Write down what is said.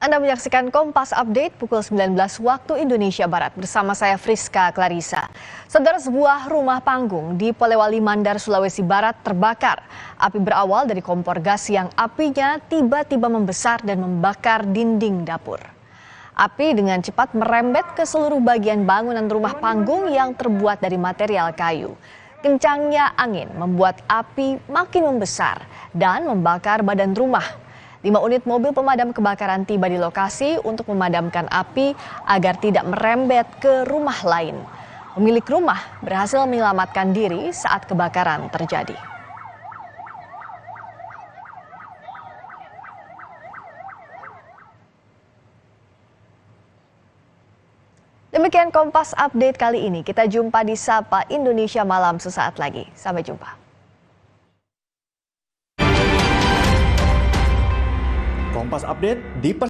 Anda menyaksikan Kompas Update pukul 19 waktu Indonesia Barat bersama saya Friska Clarissa. Saudara, sebuah rumah panggung di Polewali Mandar, Sulawesi Barat terbakar. Api berawal dari kompor gas yang apinya tiba-tiba membesar dan membakar dinding dapur. Api dengan cepat merembet ke seluruh bagian bangunan rumah panggung yang terbuat dari material kayu. Kencangnya angin membuat api makin membesar dan membakar badan rumah. 5 unit mobil pemadam kebakaran tiba di lokasi untuk memadamkan api agar tidak merembet ke rumah lain. Pemilik rumah berhasil menyelamatkan diri saat kebakaran terjadi. Demikian Kompas Update kali ini. Kita jumpa di Sapa Indonesia Malam sesaat lagi. Sampai jumpa. Kompas Update